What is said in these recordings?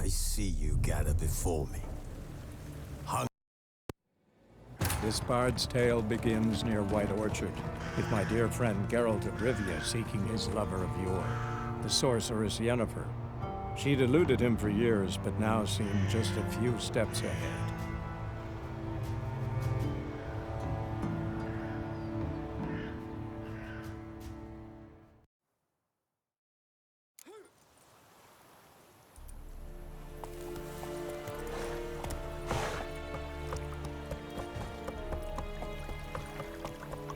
I see you gather before me. This bard's tale begins near White Orchard, with my dear friend Geralt of Rivia seeking his lover of yore, the sorceress Yennefer. She'd eluded him for years, but now seemed just a few steps ahead.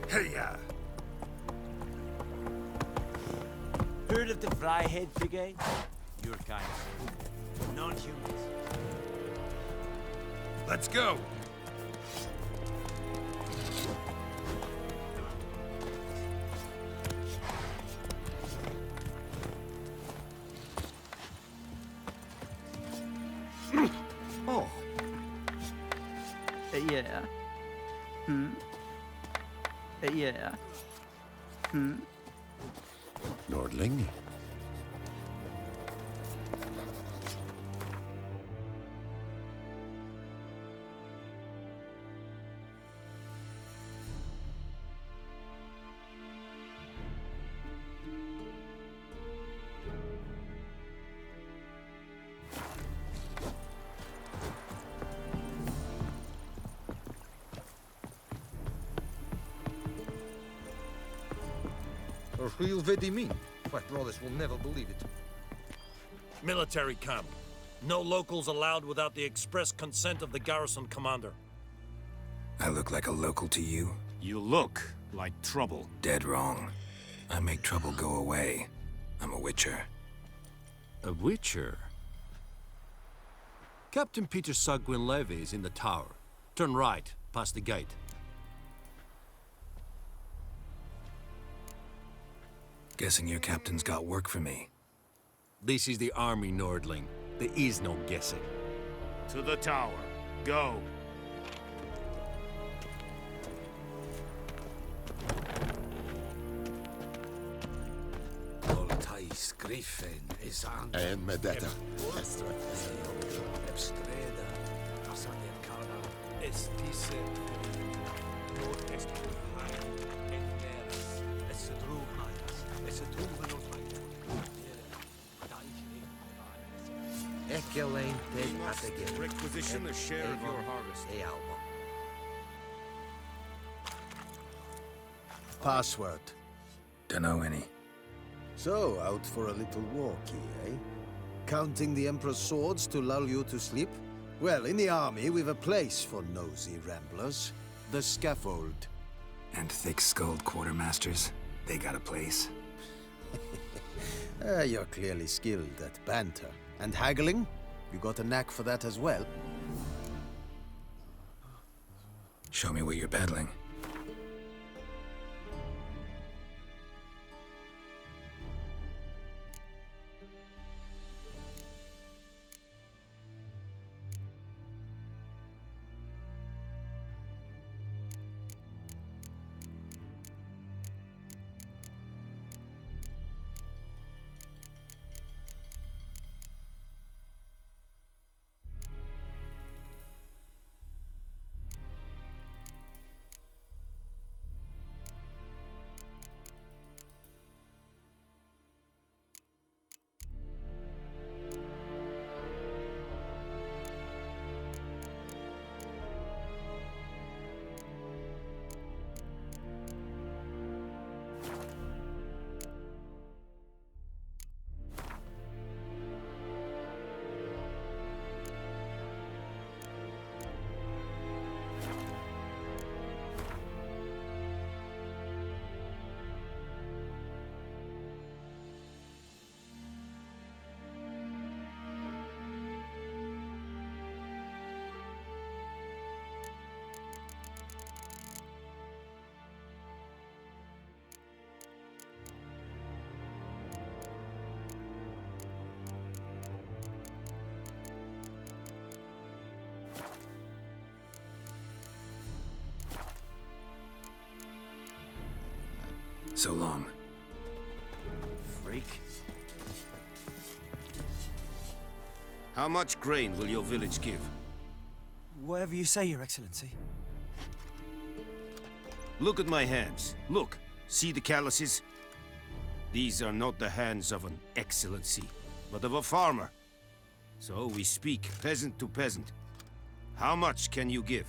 Hey-ya! Heard of the Fryhead Brigade? Your kind. Non-humans. Let's go! Oh. Yeah. Yeah. Nordling? Or who'll vedi me? My brothers will never believe it. Military camp. No locals allowed without the express consent of the garrison commander. I look like a local to you? You look like trouble. Dead wrong. I make trouble go away. I'm a Witcher. A Witcher? Captain Peter Sagwin Levy is in the tower. Turn right, past the gate. Guessing your captain's got work for me. This is the army, Nordling. There is no guessing. To the tower. Go. Voltais Griffin is on. And Medetta. Requisition a share of your harvest. Password. Dunno any. So, out for a little walkie, eh? Counting the Emperor's swords to lull you to sleep? Well, in the army, we've a place for nosy ramblers. The scaffold. And thick-skulled quartermasters. They got a place. You're clearly skilled at banter. And haggling? You got a knack for that as well? Show me what you're peddling. So long. Freak. How much grain will your village give? Whatever you say, Your Excellency. Look at my hands. Look. See the calluses? These are not the hands of an excellency, but of a farmer. So we speak peasant to peasant. How much can you give?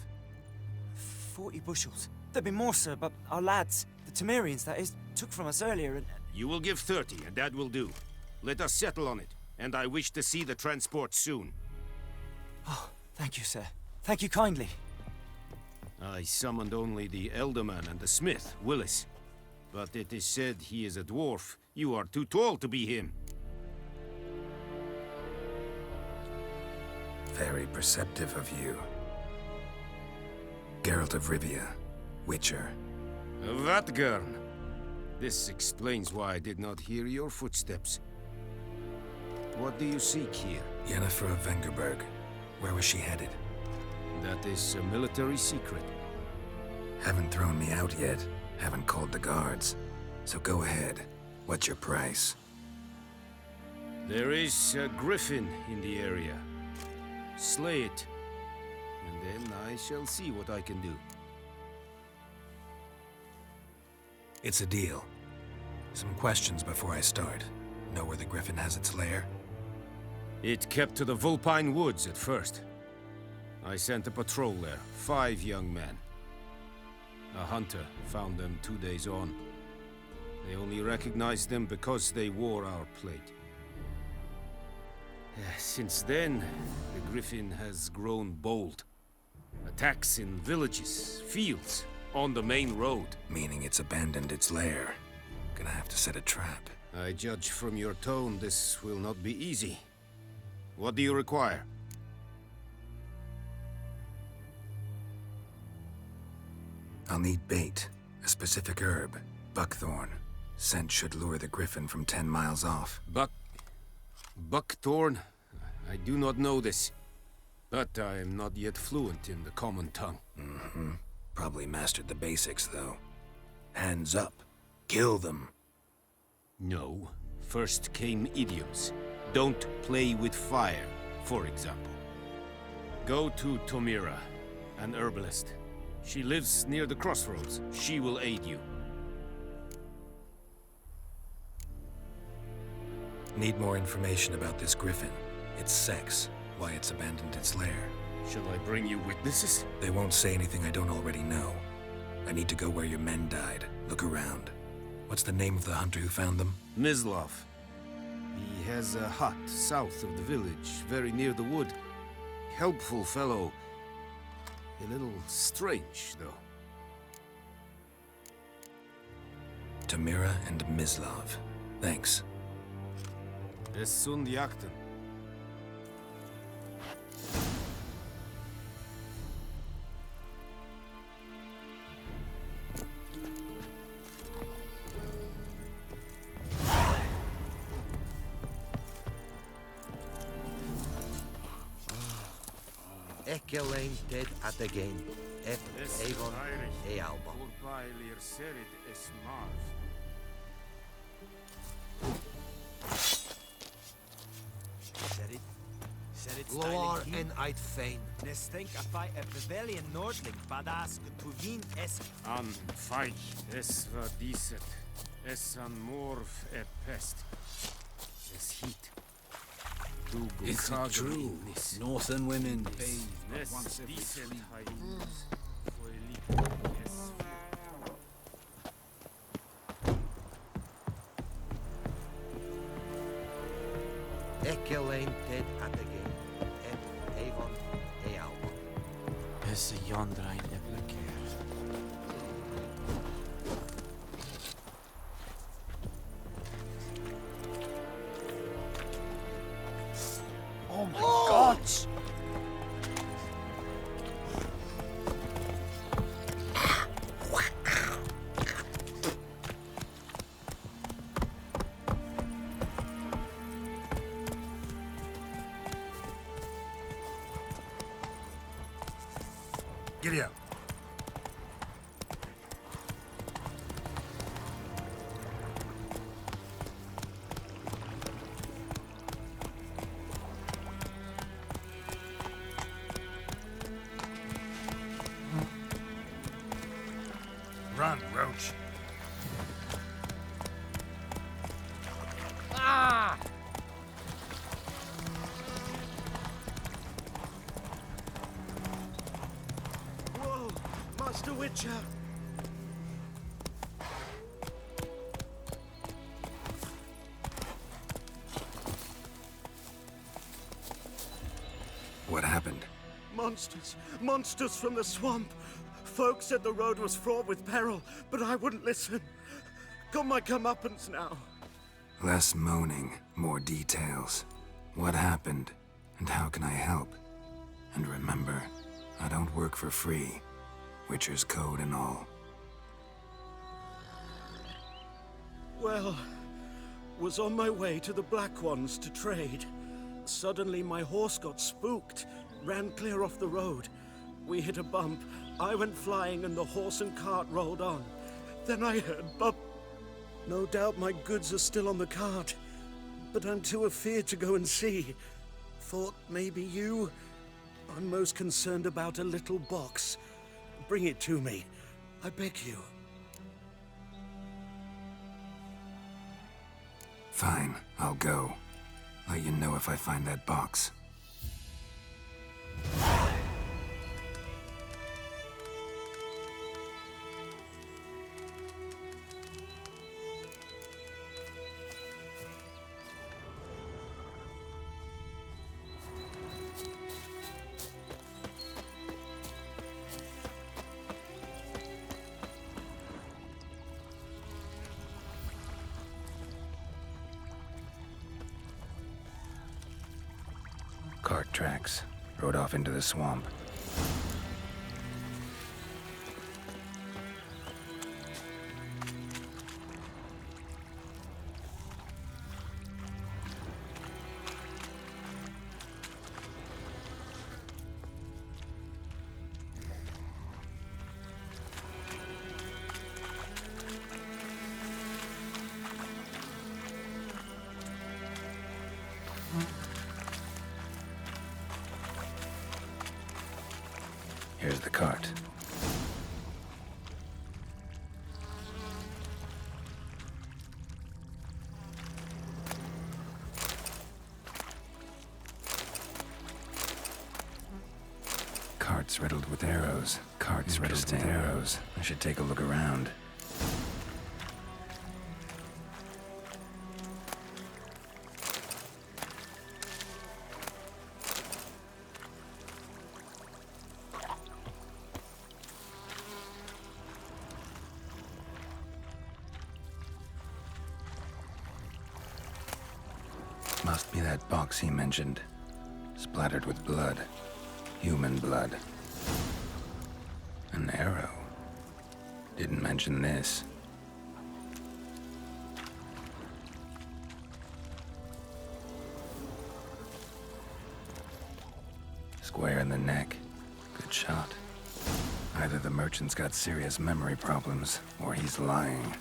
40 bushels. There'd be more, sir, but our lads, the Temerians, that is, took from us earlier and... You will give 30, and that will do. Let us settle on it, and I wish to see the transport soon. Oh, thank you, sir. Thank you kindly. I summoned only the Elderman and the smith, Willis. But it is said he is a dwarf. You are too tall to be him. Very perceptive of you. Geralt of Rivia, Witcher. Vatgern. This explains why I did not hear your footsteps. What do you seek here? Yennefer of Vengerberg. Where was she headed? That is a military secret. Haven't thrown me out yet. Haven't called the guards. So go ahead. What's your price? There is a griffin in the area. Slay it, and then I shall see what I can do. It's a deal. Some questions before I start. Know where the griffin has its lair? It kept to the Vulpine Woods at first. I sent a patrol there, 5 young men. A hunter found them 2 days on. They only recognized them because they wore our plate. Since then, the griffin has grown bold. Attacks in villages, fields, on the main road. Meaning it's abandoned its lair. Gonna have to set a trap. I judge from your tone this will not be easy. What do you require? I'll need bait. A specific herb. Buckthorn. Scent should lure the griffin from 10 miles off. Buckthorn? I do not know this. But I am not yet fluent in the common tongue. Mm-hmm. Probably mastered the basics, though. Hands up. Kill them. No. First came idioms. Don't play with fire, for example. Go to Tomira, an herbalist. She lives near the crossroads. She will aid you. Need more information about this griffin. Its sex, why it's abandoned its lair. Shall I bring you witnesses? They won't say anything I don't already know. I need to go where your men died. Look around. What's the name of the hunter who found them? Mislav. He has a hut south of the village, very near the wood. Helpful fellow. A little strange, though. Tamira and Mislav. Thanks. Es sunt jakten. Ekelain ted at again. Avon Ealba. Gloar en uit fein. Nestink a fight a Bavelian Nordling, badass Tuvin es... An feich, es war diset. Es an morf e pest. Es heat. Is it true? Northern women bathe but Es once every diset 3 haius. Foelit. Es Ekelain ted at again. Avon Ealba. Es a yondrain eplaker. Oh my God! Giddy up. Witcher! What happened? Monsters! Monsters from the swamp! Folk said the road was fraught with peril, but I wouldn't listen. Got my comeuppance now. Less moaning, more details. What happened, and how can I help? And remember, I don't work for free. Witcher's code and all. Well, was on my way to the Black Ones to trade. Suddenly my horse got spooked, ran clear off the road. We hit a bump, I went flying and the horse and cart rolled on. Then I heard bump. No doubt my goods are still on the cart, but I'm too afeard to go and see. Thought maybe you? I'm most concerned about a little box. Bring it to me, I beg you. Fine, I'll go. Let you know if I find that box. Cart tracks. Rode off into the swamp. Here's the cart. Cart's riddled with arrows. Cart's riddled with arrows. I should take a look around. Must be that box he mentioned. Splattered with blood. Human blood. An arrow. Didn't mention this. Square in the neck. Good shot. Either the merchant's got serious memory problems, or he's lying.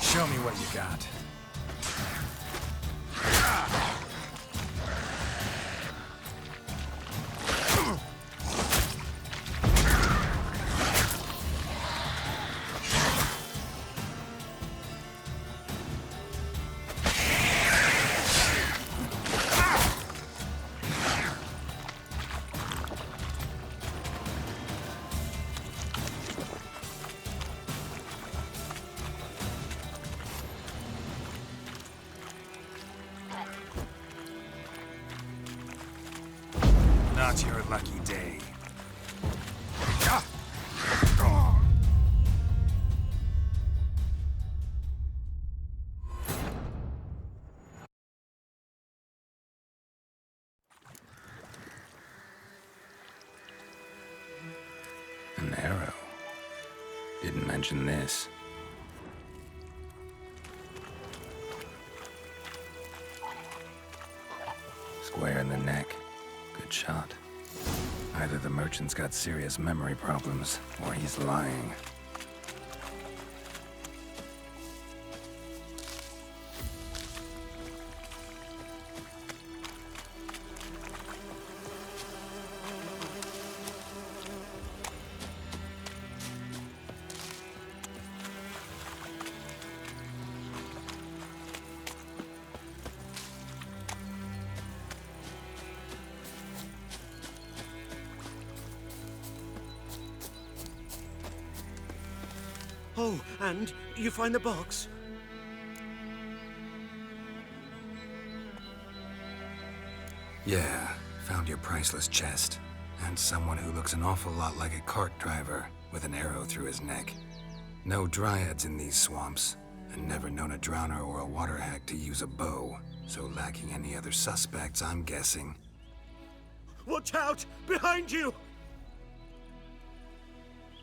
Show me what you got. Not your lucky day. An arrow. Didn't mention this. Square in the neck. Good shot. Either the merchant's got serious memory problems, or he's lying. Oh, and you find the box? Yeah, found your priceless chest. And someone who looks an awful lot like a cart driver with an arrow through his neck. No dryads in these swamps, and never known a drowner or a water hack to use a bow. So lacking any other suspects, I'm guessing. Watch out! Behind you!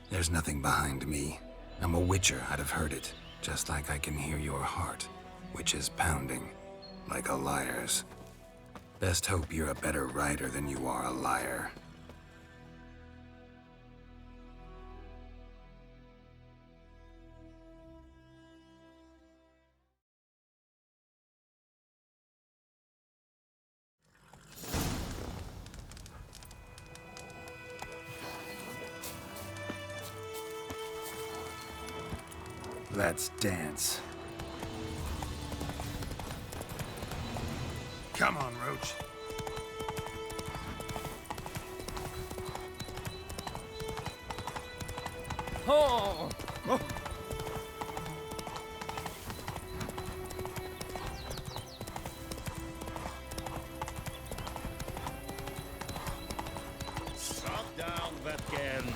There's nothing behind me. I'm a Witcher, I'd have heard it. Just like I can hear your heart, which is pounding, like a liar's. Best hope you're a better rider than you are a liar. Let's dance. Come on, Roach. Oh! Oh! Stop down, Vetgen.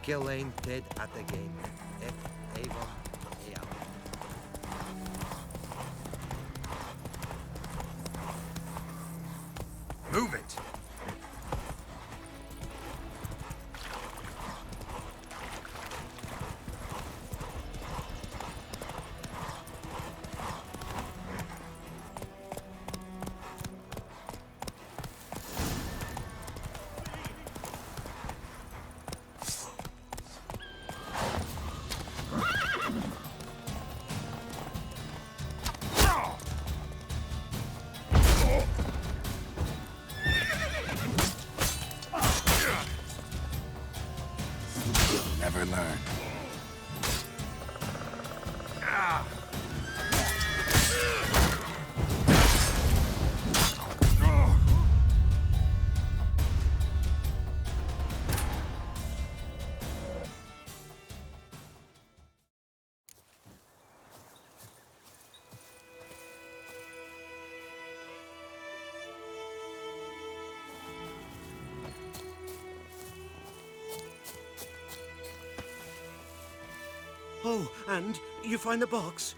Elaine dead at the game. Avon, Eal. Move it! Never learn. Oh, and you find the box?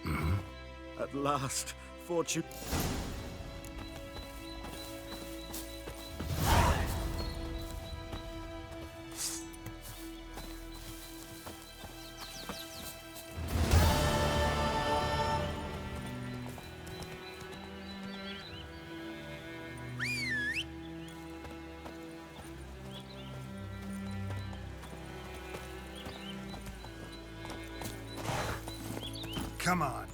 Mm-hmm. At last, fortune... Come on.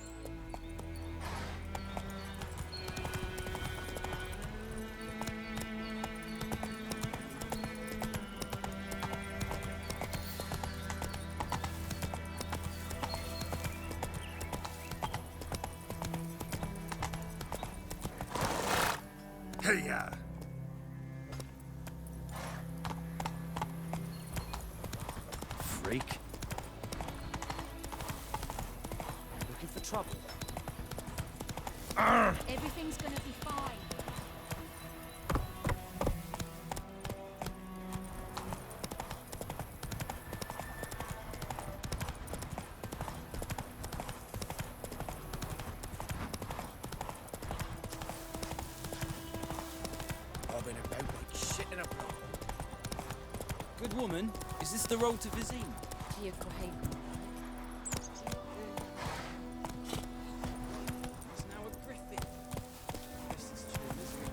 Hey-ya! Freak. Looking for trouble? Everything's gonna be fine. woman, is this the road to Vizim? It's now a griffin. This is true misery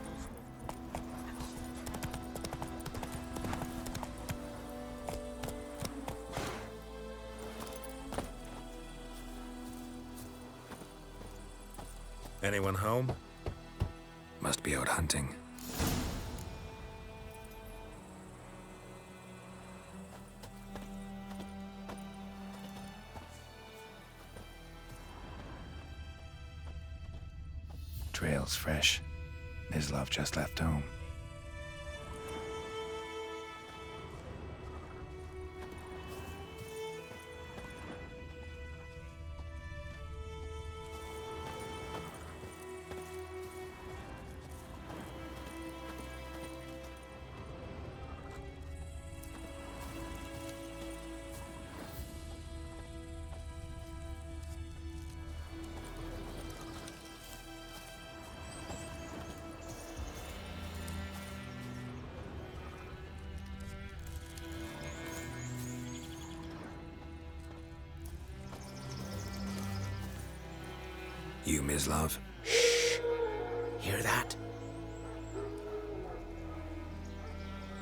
goes Anyone home? Must be out hunting. Trail's fresh. Mislav just left home. You, Mislav? Shh! Hear that?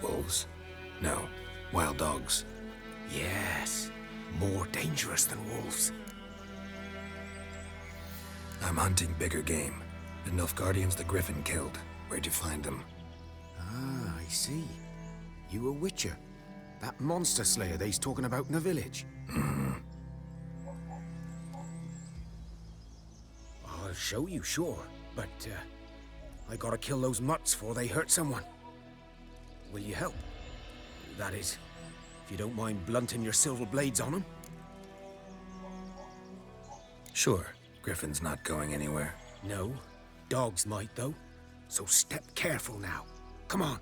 Wolves? No. Wild dogs. Yes. More dangerous than wolves. I'm hunting bigger game. The Nilfgaardians the Griffin killed. Where'd you find them? Ah, I see. You a Witcher. That monster slayer they's talking about in the village. I'll show you, sure. But, I gotta kill those mutts before they hurt someone. Will you help? That is, if you don't mind blunting your silver blades on them. Sure. Griffin's not going anywhere. No. Dogs might, though. So step careful now. Come on.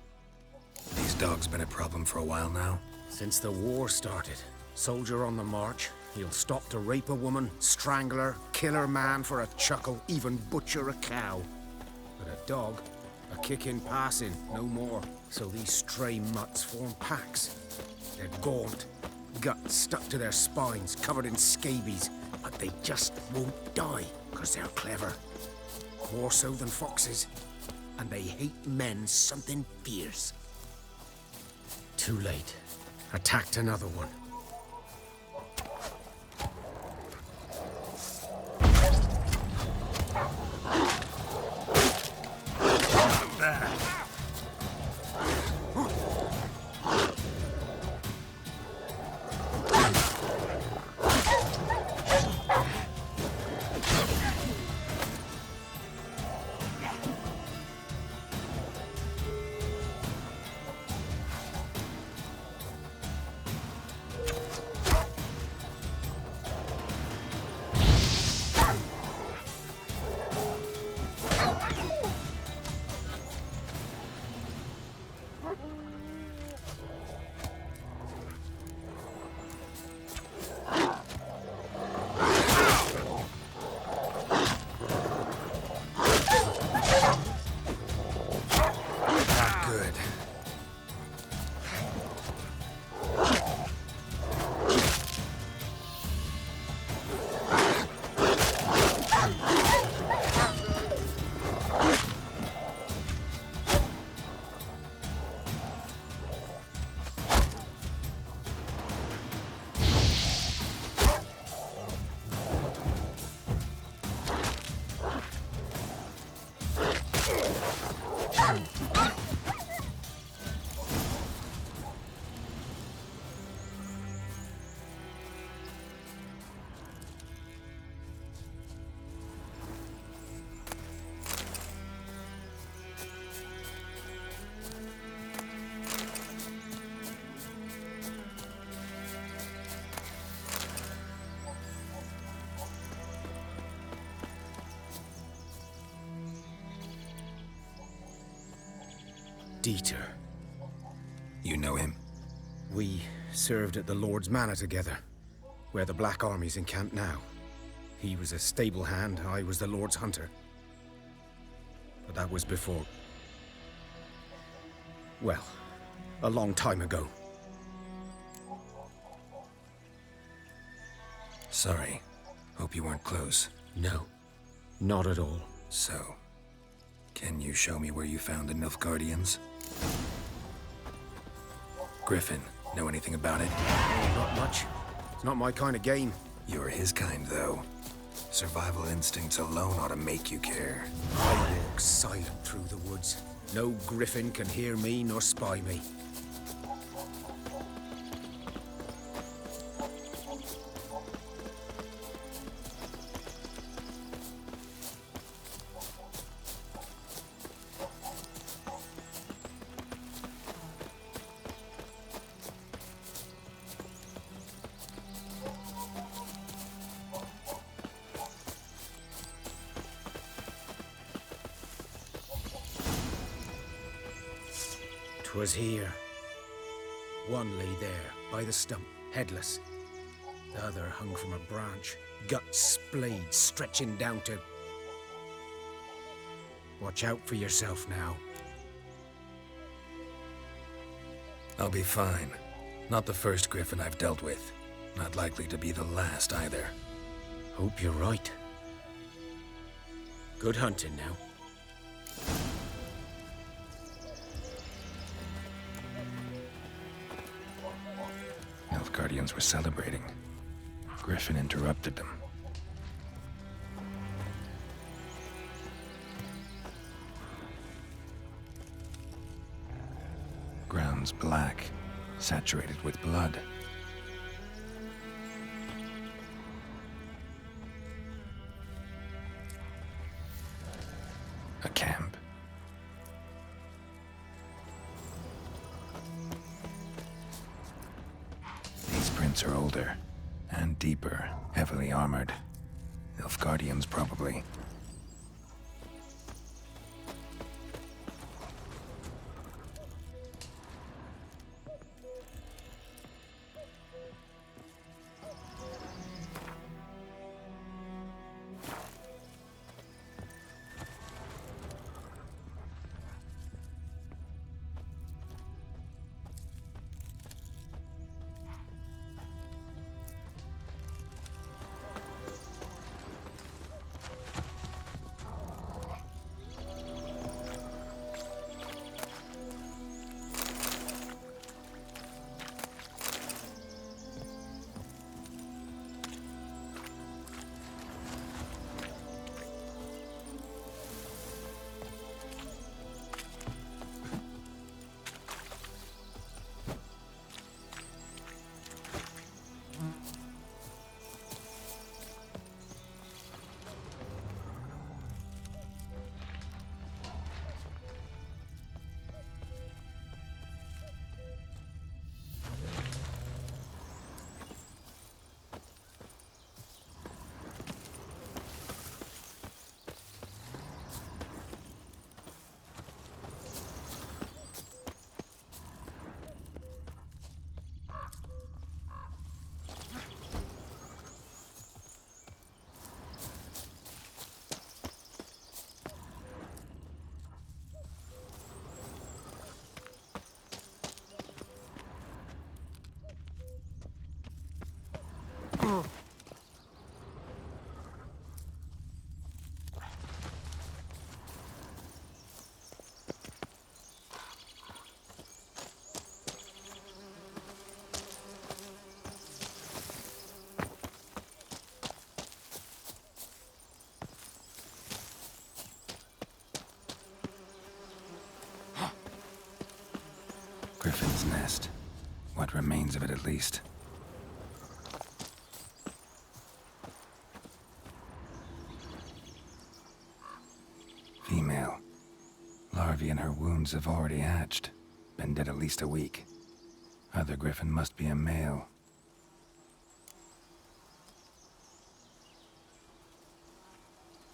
These dogs been a problem for a while now? Since the war started. Soldier on the march. He'll stop to rape a woman, strangle her, kill her man for a chuckle, even butcher a cow. But a dog, a kick in passing, no more. So these stray mutts form packs. They're gaunt, guts stuck to their spines, covered in scabies, but they just won't die, because they're clever. More so than foxes. And they hate men something fierce. Too late. Attacked another one. Dieter. You know him? We served at the Lord's Manor together, where the Black Army's encamped now. He was a stable hand, I was the Lord's hunter. But that was before... well, a long time ago. Sorry. Hope you weren't close. No, not at all. So, can you show me where you found the Nilfgaardians? Griffin, know anything about it? Not much. It's not my kind of game. You're his kind, though. Survival instincts alone ought to make you care. I walk silent through the woods. No griffin can hear me nor spy me. Was here. One lay there, by the stump, headless. The other hung from a branch, guts splayed, stretching down to... Watch out for yourself now. I'll be fine. Not the first griffin I've dealt with. Not likely to be the last, either. Hope you're right. Good hunting now. Guardians were celebrating. Griffin interrupted them. Ground's black, saturated with blood. A camp. Are older and deeper, heavily armored. Nilfgaardians, probably. Griffin's nest. What remains of it, at least. Female. Larvae in her wounds have already hatched. Been dead at least a week. Other griffin must be a male.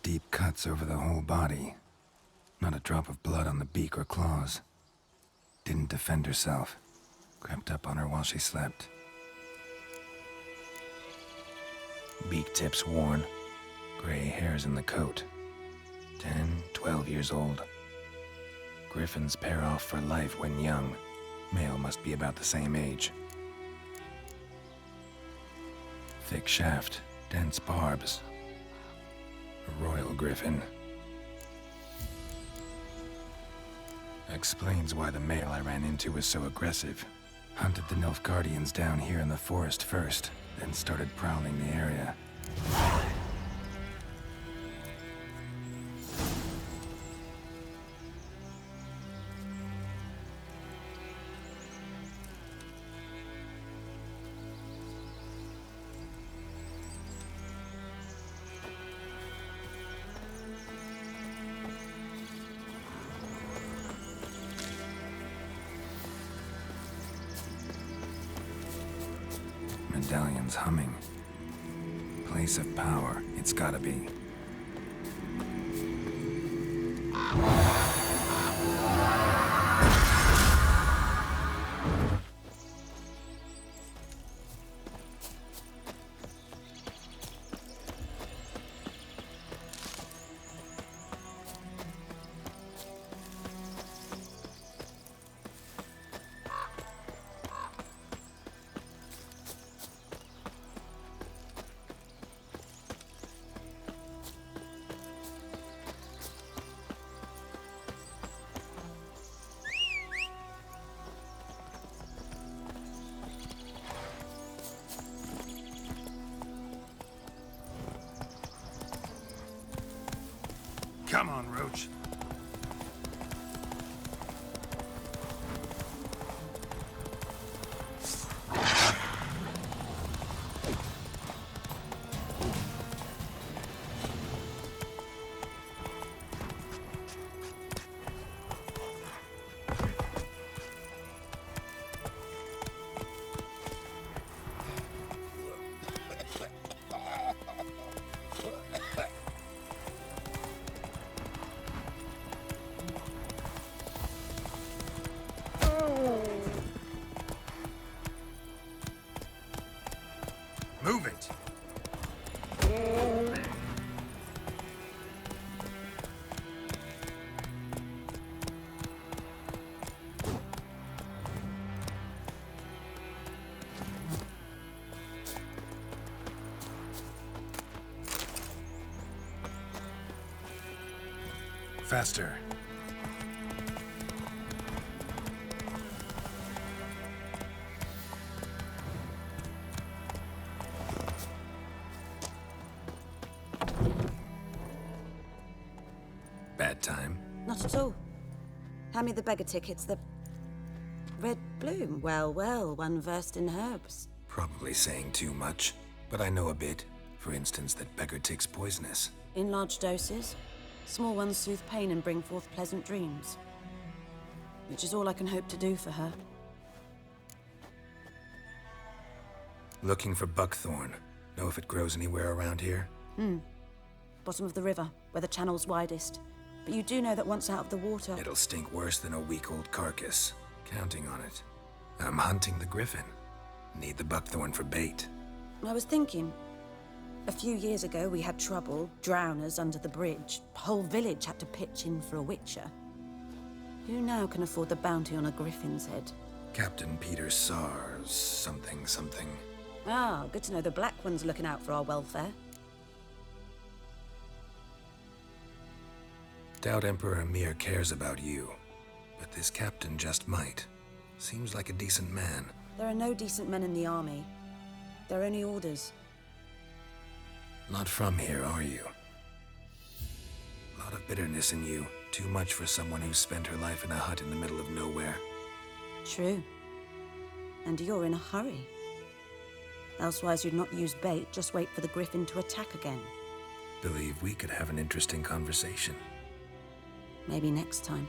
Deep cuts over the whole body. Not a drop of blood on the beak or claws. Didn't defend herself. Crept up on her while she slept. Beak tips worn. Gray hairs in the coat. 10, 12 years old. Griffins pair off for life when young. Male must be about the same age. Thick shaft, Dense barbs. A royal griffin. Explains why the male I ran into was so aggressive. Hunted the Nilfgaardians down here in the forest first, then started prowling the area. Medallion's humming. Place of power, it's gotta be. Come on, Roach. Move it! Faster. Bad time? Not at all. Hand me the beggar tickets, the red bloom. Well, well, one versed in herbs. Probably saying too much, but I know a bit. For instance, that beggar tick's poisonous. In large doses. Small ones soothe pain and bring forth pleasant dreams. Which is all I can hope to do for her. Looking for buckthorn. Know if it grows anywhere around here? Bottom of the river, where the channel's widest. But you do know that once out of the water... It'll stink worse than a week-old carcass. Counting on it. I'm hunting the griffin. Need the buckthorn for bait. I was thinking... A few years ago, we had trouble, drowners under the bridge. Whole village had to pitch in for a witcher. Who now can afford the bounty on a griffin's head? Captain Peter Sars, something. Ah, good to know the Black One's looking out for our welfare. Doubt Emperor Emir cares about you, but this captain just might. Seems like a decent man. There are no decent men in the army. They're only orders. Not from here, are you? Lot of bitterness in you. Too much for someone who spent her life in a hut in the middle of nowhere. True. And you're in a hurry. Elsewise you'd not use bait, just wait for the griffin to attack again. Believe we could have an interesting conversation. Maybe next time.